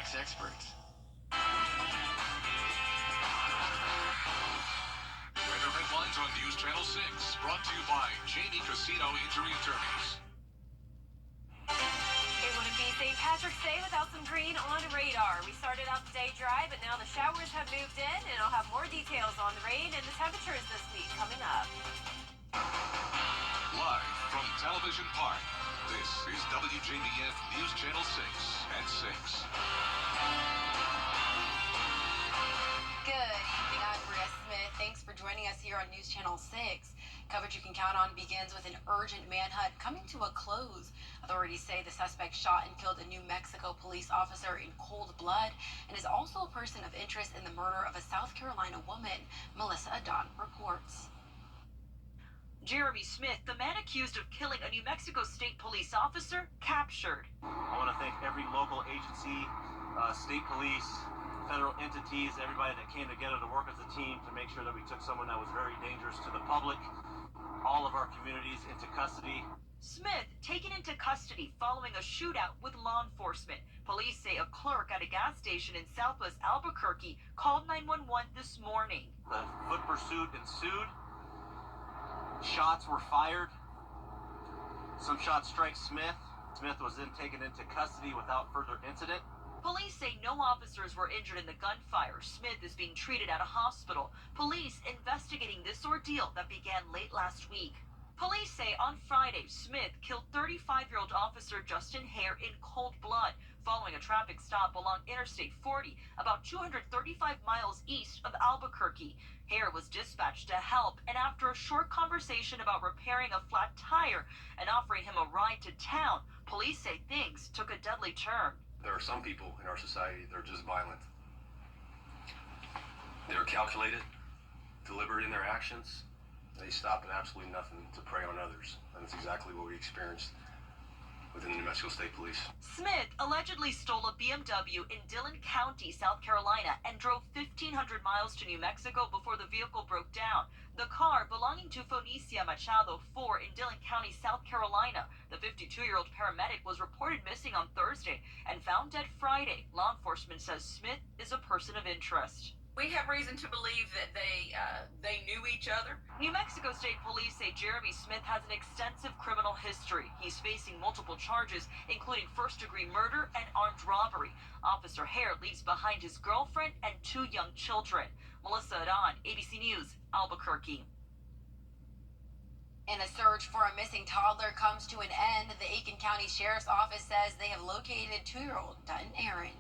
tax experts. Weather headlines on News Channel 6, brought to you by Jamie Casino Injury Attorneys. It wouldn't be St. Patrick's Day without some green on radar. We started out the day dry, but now the showers have moved in, and I'll have more details on the rain and the temperatures this week coming up. Live from Television Park, this is WJBF News Channel 6 at 6. Good evening, I'm Bria Smith. Thanks for joining us here on News Channel 6. Coverage you can count on begins with an urgent manhunt coming to a close. Authorities say the suspect shot and killed a New Mexico police officer in cold blood and is also a person of interest in the murder of a South Carolina woman. Melissa Adon reports. Jeremy Smith, the man accused of killing a New Mexico State police officer, captured. I want to thank every local agency, state police, federal entities, everybody that came together to work as a team to make sure that we took someone that was very dangerous to the public, all of our communities into custody. Smith taken into custody following a shootout with law enforcement. Police say a clerk at a gas station in southwest Albuquerque called 911 this morning. The foot pursuit ensued. Shots were fired. Some shots strike Smith. Smith was then taken into custody without further incident. Police say no officers were injured in the gunfire. Smith is being treated at a hospital. Police investigating this ordeal that began late last week. Police say on Friday, Smith killed 35-year-old officer Justin Hare in cold blood following a traffic stop along Interstate 40, about 235 miles east of Albuquerque. Hare was dispatched to help, and after a short conversation about repairing a flat tire and offering him a ride to town, police say things took a deadly turn. There are some people in our society that are just violent. They're calculated, deliberate in their actions. They stop at absolutely nothing to prey on others. And that's exactly what we experienced within the New Mexico State Police. Smith allegedly stole a BMW in Dillon County, South Carolina, and drove 1,500 miles to New Mexico before the vehicle broke down. The car belonging to Fonicia Machado 4 in Dillon County, South Carolina. The 52-year-old paramedic was reported missing on Thursday and found dead Friday. Law enforcement says Smith is a person of interest. We have reason to believe that they knew each other. New Mexico State Police say Jeremy Smith has an extensive criminal history. He's facing multiple charges, including first-degree murder and armed robbery. Officer Hare leaves behind his girlfriend and 2 young children. Melissa Adon, ABC News, Albuquerque. And a search for a missing toddler comes to an end. The Aiken County Sheriff's Office says they have located 2-year-old Dutton Aaron.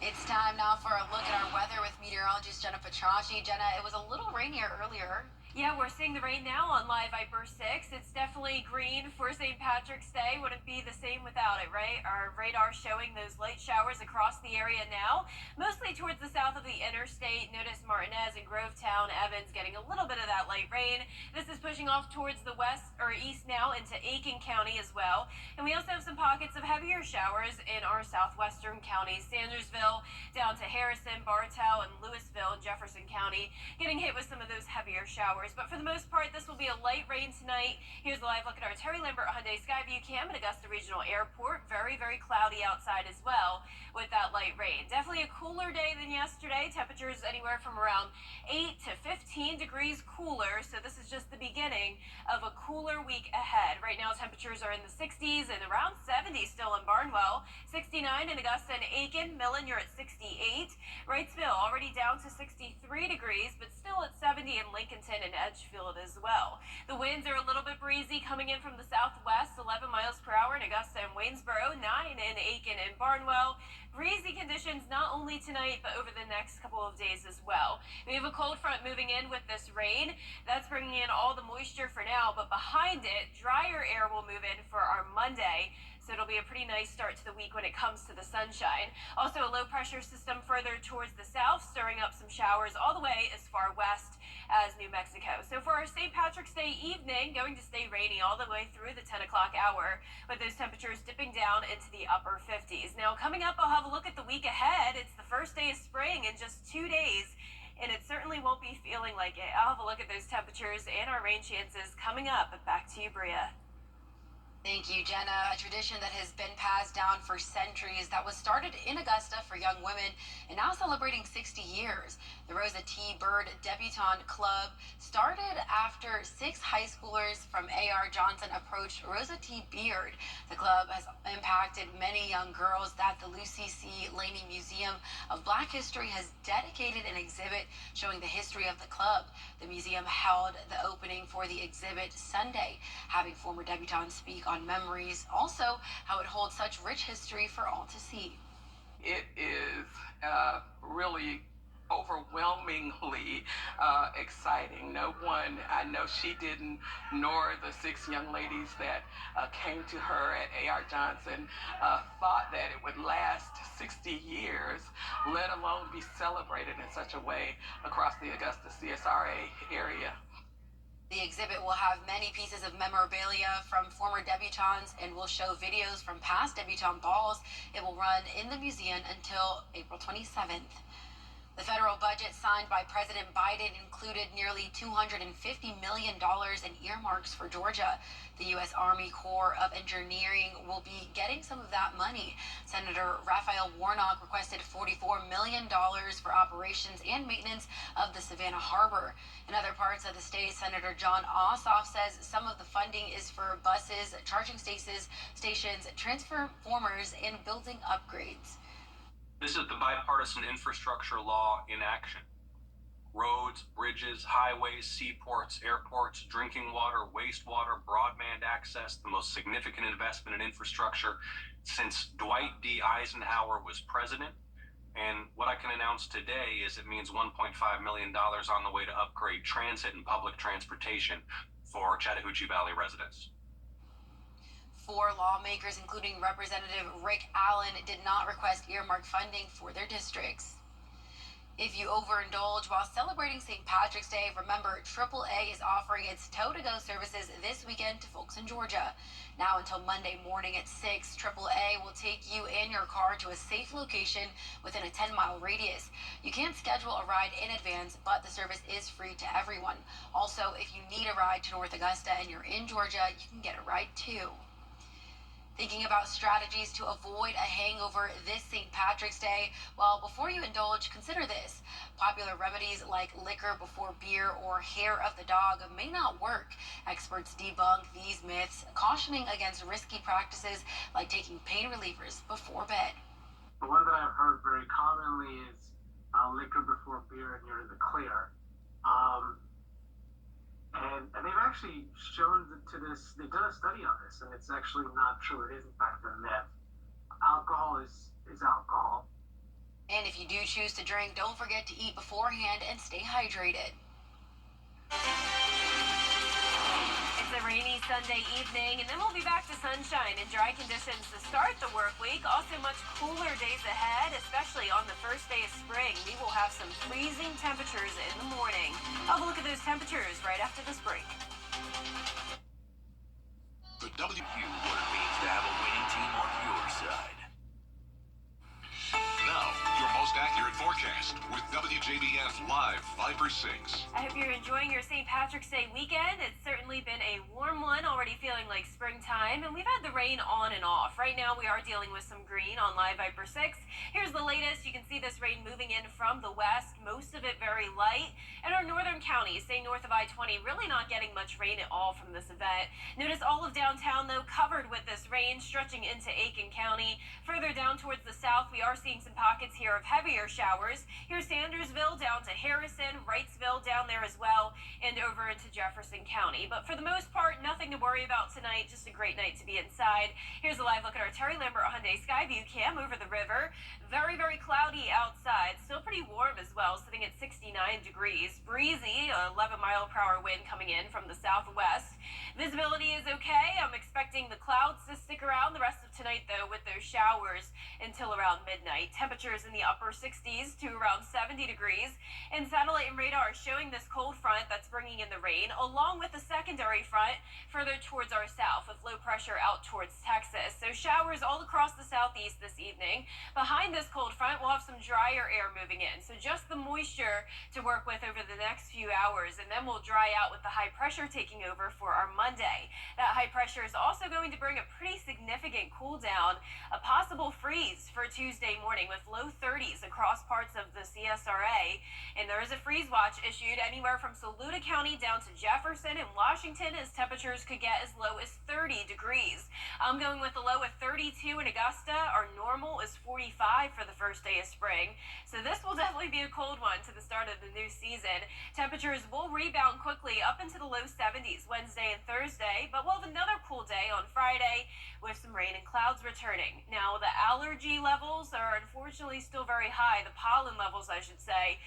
It's time now for a look at our weather with meteorologist Jenna Petracci. Jenna, it was a little rainier earlier. Yeah, we're seeing the rain now on Live Viper 6. It's definitely green for St. Patrick's Day. Wouldn't be the same without it, right? Our radar showing those light showers across the area now, mostly towards the south of the interstate. Notice Martinez and Grovetown, Evans getting a little bit of that light rain. This is pushing off towards the west or east now into Aiken County as well. And we also have some pockets of heavier showers in our southwestern counties. Sandersville down to Harrison, Bartow, and Louisville and Jefferson County getting hit with some of those heavier showers. But for the most part, this will be a light rain tonight. Here's a live look at our Terry Lambert Hyundai Skyview cam at Augusta Regional Airport. Very, very cloudy outside as well with that light rain. Definitely a cooler day than yesterday. Temperatures anywhere from around 8 to 15 degrees cooler. So this is just the beginning of a cooler week ahead. Right now, temperatures are in the 60s and around 70 still in Barnwell. 69 in Augusta and Aiken. Millen, you're at 68. Wrightsville already down to 63 degrees, but still at 70 in Lincolnton and Edgefield as well. The winds are a little bit breezy coming in from the southwest, 11 miles per hour in Augusta and Waynesboro, 9 in Aiken and Barnwell. Breezy conditions not only tonight, but over the next couple of days as well. We have a cold front moving in with this rain. That's bringing in all the moisture for now, but behind it, drier air will move in for our Monday. So it'll be a pretty nice start to the week when it comes to the sunshine. Also, a low pressure system further towards the south, stirring up some showers all the way as far west as New Mexico. So for our St. Patrick's Day evening, going to stay rainy all the way through the 10 o'clock hour, with those temperatures dipping down into the upper 50s. Now, coming up, I'll have a look at the week ahead. It's the first day of spring in just 2 days, and it certainly won't be feeling like it. I'll have a look at those temperatures and our rain chances coming up. Back to you, Bria. Thank you, Jenna. A tradition that has been passed down for centuries that was started in Augusta for young women and now celebrating 60 years. The Rosa T. Bird Debutante Club started after 6 high schoolers from A.R. Johnson approached Rosa T. Beard. The club has impacted many young girls that the Lucy C. Laney Museum of Black History has dedicated an exhibit showing the history of the club. The museum held the opening for the exhibit Sunday, having former debutantes speak on memories, also how it holds such rich history for all to see. It is really overwhelmingly exciting. No one, I know she didn't, nor the 6 young ladies that came to her at A.R. Johnson thought that it would last 60 years, let alone be celebrated in such a way across the Augusta CSRA area. The exhibit will have many pieces of memorabilia from former debutantes and will show videos from past debutante balls. It will run in the museum until April 27th. The federal budget signed by President Biden included nearly $250 million in earmarks for Georgia. The U.S. Army Corps of Engineering will be getting some of that money. Senator Raphael Warnock requested $44 million for operations and maintenance of the Savannah Harbor. In other parts of the state, Senator John Ossoff says some of the funding is for buses, charging stations, transformers, and building upgrades. This is the bipartisan infrastructure law in action. Roads, bridges, highways, seaports, airports, drinking water, wastewater, broadband access, the most significant investment in infrastructure since Dwight D. Eisenhower was president. And what I can announce today is it means $1.5 million on the way to upgrade transit and public transportation for Chattahoochee Valley residents. 4 lawmakers, including Representative Rick Allen, did not request earmark funding for their districts. If you overindulge while celebrating St. Patrick's Day, remember AAA is offering its tow-to-go services this weekend to folks in Georgia. Now until Monday morning at 6, AAA will take you and your car to a safe location within a 10-mile radius. You can't schedule a ride in advance, but the service is free to everyone. Also, if you need a ride to North Augusta and you're in Georgia, you can get a ride too. Thinking about strategies to avoid a hangover this St. Patrick's Day? Well, before you indulge, consider this. Popular remedies like liquor before beer or hair of the dog may not work. Experts debunk these myths, cautioning against risky practices like taking pain relievers before bed. The one that I've heard very commonly is liquor before beer and you're in the clear. And they've actually shown to this, they've done a study on this, and it's actually not true. It is, in fact, a myth. Alcohol is alcohol. And if you do choose to drink, don't forget to eat beforehand and stay hydrated. It's a rainy Sunday evening, and then we'll be back to sunshine and dry conditions to start the work week. Also much cooler days ahead, especially on the first day of spring. We will have some freezing temperatures in the morning. I'll have a look at those temperatures right after this break. The W. You what it means to have a winning team on your side. Now, your most accurate forecast with WJBF Live Viper 6. I hope you're enjoying your St. Patrick's Day weekend. It's certainly been a warm one, already feeling like springtime, and we've had the rain on and off. Right now, we are dealing with some green on Live Viper 6. Here's the latest. You can see this rain moving in from the west, most of it very light. And our northern counties, say north of I-20, really not getting much rain at all from this event. Notice all of downtown, though, covered with this rain, stretching into Aiken County. Further down towards the south, we are seeing some pockets here of heavier showers. Here's Sandersville down to Harrison, Wrightsville down there as well, and over into Jefferson County. But for the most part, nothing to worry about tonight. Just a great night to be inside. Here's a live look at our Terry Lambert Hyundai Skyview cam over the river. Very, very cloudy outside. Still pretty warm as well, sitting at 69 degrees. Breezy, 11-mile-per-hour wind coming in from the southwest. Visibility is okay. I'm expecting the clouds to stick around the rest of tonight, though, with those showers until around midnight. Temperatures in the upper 60s to around 70 degrees. And satellite and radar showing this cold front that's bringing in the rain, along with a secondary front further towards our south, with low pressure out towards Texas. So showers all across the southeast this evening. Behind this cold front, we'll have some drier air moving in. So just the moisture to work with over the next few hours, and then we'll dry out with the high pressure taking over for our Monday. That high pressure is also going to bring a pretty significant cool down, a possible freeze for Tuesday morning with low 30s across parts of the CSRA. And there is a freeze watch issued anywhere from Saluda County down to Jefferson and Washington, as temperatures could get as low as 30 degrees. I'm going with a low of 32 in Augusta. Our normal is 45 for the first day of spring. So this will definitely be a cold one to the start of the new season. Temperatures will rebound quickly up into the low 70s Wednesday and Thursday, but we'll have another cool day on Friday with some rain and clouds returning. Now, the allergy levels are unfortunately still very high, the pollen levels, I should say.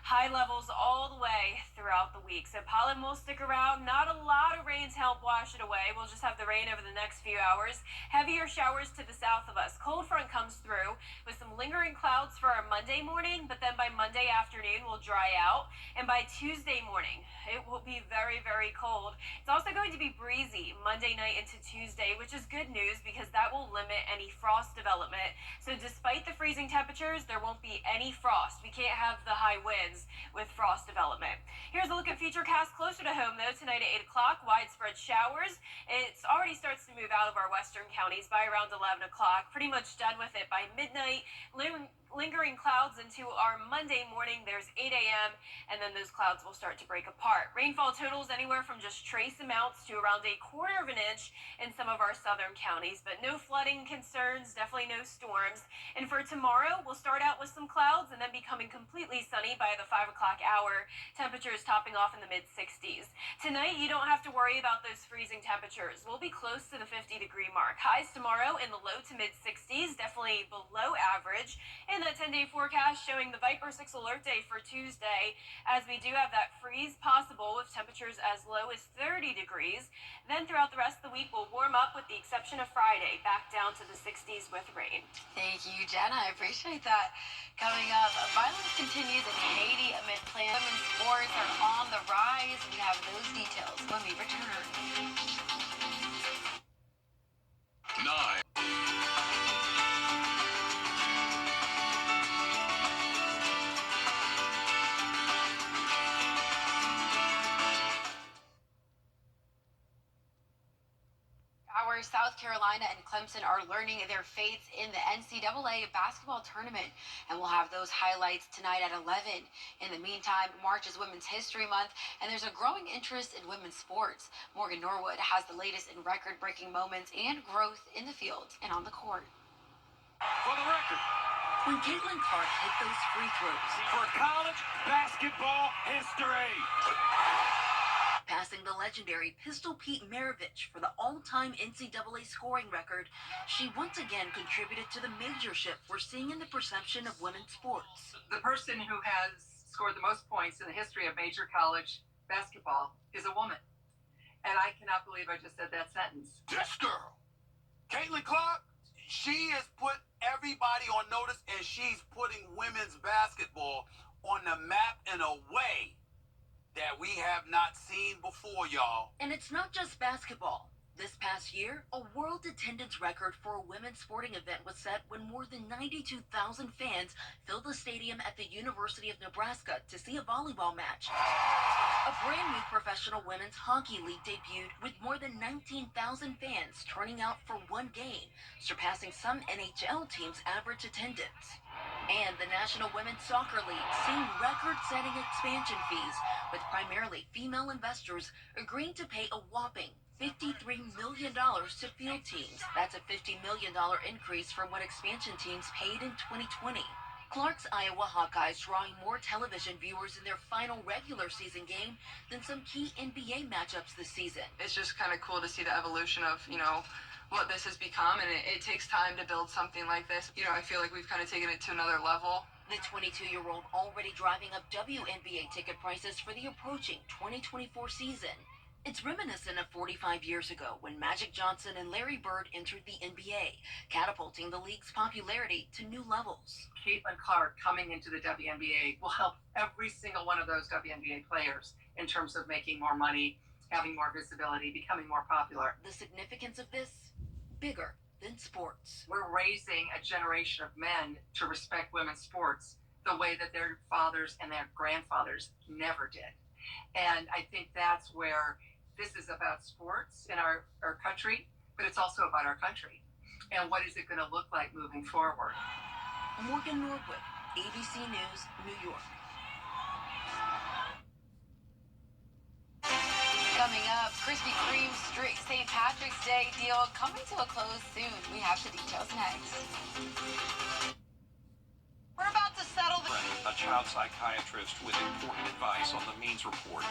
High levels all the way throughout the week. So pollen will stick around. Not a lot of rain to help wash it away. We'll just have the rain over the next few hours. Heavier showers to the south of us. Cold front comes through with some lingering clouds for our Monday morning, but then by Monday afternoon we'll dry out. And by Tuesday morning, it will be very, very cold. It's also going to be breezy Monday night into Tuesday, which is good news because that will limit any frost development. So despite the freezing temperatures, there won't be any frost. We can't have the high winds with frost development. Here's a look at Futurecast closer to home, though. Tonight at 8 o'clock, widespread showers. It already starts to move out of our western counties by around 11 o'clock. Pretty much done with it by midnight. Lingering clouds into our Monday morning. There's 8 a.m. and then those clouds will start to break apart. Rainfall totals anywhere from just trace amounts to around 1/4 of an inch in some of our southern counties, but no flooding concerns, definitely no storms. And for tomorrow, we'll start out with some clouds and then becoming completely sunny by the 5 o'clock hour. Temperatures topping off in the mid-60s. Tonight, you don't have to worry about those freezing temperatures. We'll be close to the 50-degree mark. Highs tomorrow in the low to mid-60s, definitely below average. And that 10-day forecast showing the Viper 6 alert day for Tuesday, as we do have that freeze possible with temperatures as low as 30 degrees. Then throughout the rest of the week, we'll warm up with the exception of Friday, back down to the 60s with rain. Thank you, Jenna. I appreciate that. Coming up, violence continues in Haiti amid planned women's sports are on the rise. We have those details when we return. 9. South Carolina and Clemson are learning their fates in the NCAA basketball tournament, and we'll have those highlights tonight at 11. In the meantime, March is Women's History Month, and there's a growing interest in women's sports. Morgan Norwood has the latest in record-breaking moments and growth in the field and on the court. For the record, when Caitlin Clark hit those free throws For college basketball history. passing the legendary Pistol Pete Maravich for the all-time NCAA scoring record, she once again contributed to the major shift we're seeing in the perception of women's sports. The person who has scored the most points in the history of major college basketball is a woman. And I cannot believe I just said that sentence. This girl, Caitlin Clark, she has put everybody on notice, and she's putting women's basketball on the map in a way that we have not seen before, y'all. And it's not just basketball. This past year, a world attendance record for a women's sporting event was set when more than 92,000 fans filled the stadium at the University of Nebraska to see a volleyball match. A brand new professional women's hockey league debuted with more than 19,000 fans turning out for one game, surpassing some NHL teams' average attendance. And the National Women's Soccer League seeing record-setting expansion fees, with primarily female investors agreeing to pay a whopping $53 million to field teams. That's a $50 million increase from what expansion teams paid in 2020. Clark's Iowa Hawkeyes drawing more television viewers in their final regular season game than some key NBA matchups this season. It's just kind of cool to see the evolution of, what this has become, and it takes time to build something like this. I feel like we've kind of taken it to another level. The 22-year-old already driving up WNBA ticket prices for the approaching 2024 season. It's reminiscent of 45 years ago when Magic Johnson and Larry Bird entered the NBA, catapulting the league's popularity to new levels. Caitlin Clark coming into the WNBA will help every single one of those WNBA players in terms of making more money, having more visibility, becoming more popular. The significance of this? Bigger than sports. We're raising a generation of men to respect women's sports the way that their fathers and their grandfathers never did. And I think that's where this is about sports in our country, but it's also about our country. And what is it going to look like moving forward? Morgan Norwood, ABC News, New York. Coming up, Krispy Kreme's St. Patrick's Day deal coming to a close soon. We have the details next. We're about to settle the... A child psychiatrist with important advice on the Means Report.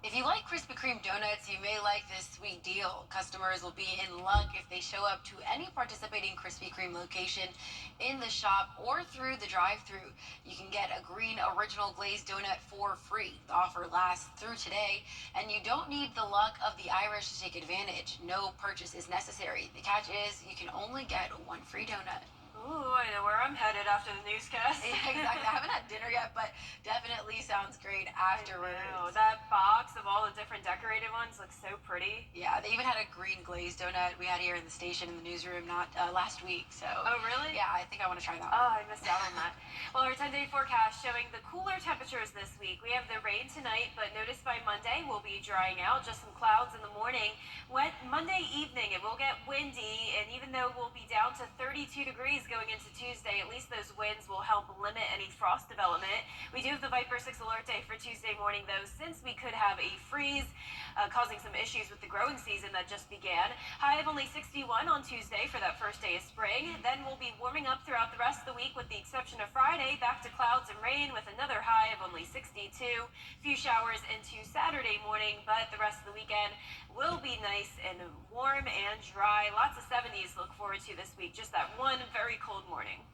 If you like Krispy Kreme donuts, you may like this sweet deal. Customers will be in luck if they show up to any participating Krispy Kreme location in the shop or through the drive-thru. You can get a green original glazed donut for free. The offer lasts through today, and you don't need the luck of the Irish to take advantage. No purchase is necessary. The catch is you can only get one free donut. Ooh, I know where I'm headed after the newscast. Yeah, exactly. I haven't had dinner yet, but definitely sounds great afterwards. I know. That box of all the different decorated ones looks so pretty. Yeah, they even had a green glazed donut we had here in the station in the newsroom not last week. So. Oh, really? Yeah, I think I want to try that. Oh, I missed out on that. Well, our 10-day forecast showing the cooler temperatures this week. We have the rain tonight, but notice by Monday we'll be drying out. Just some clouds in the morning. Wet Monday evening, it will get windy, and even though we'll be down to 32 degrees going into Tuesday, at least those winds will help limit any frost development. We do have the Viper 6 alert day for Tuesday morning, though, since we could have a freeze causing some issues with the growing season that just began. High of only 61 on Tuesday for that first day of spring. Then we'll be warming up throughout the rest of the week with the exception of Friday, back to clouds and rain with another high of only 62. Few showers into Saturday morning, but the rest of the weekend will be nice and warm and dry. Lots of 70s to look forward to this week. Just that one very cold morning.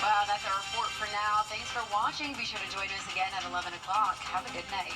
Well, that's our report for now. Thanks for watching. Be sure to join us again at 11 o'clock. Have a good night.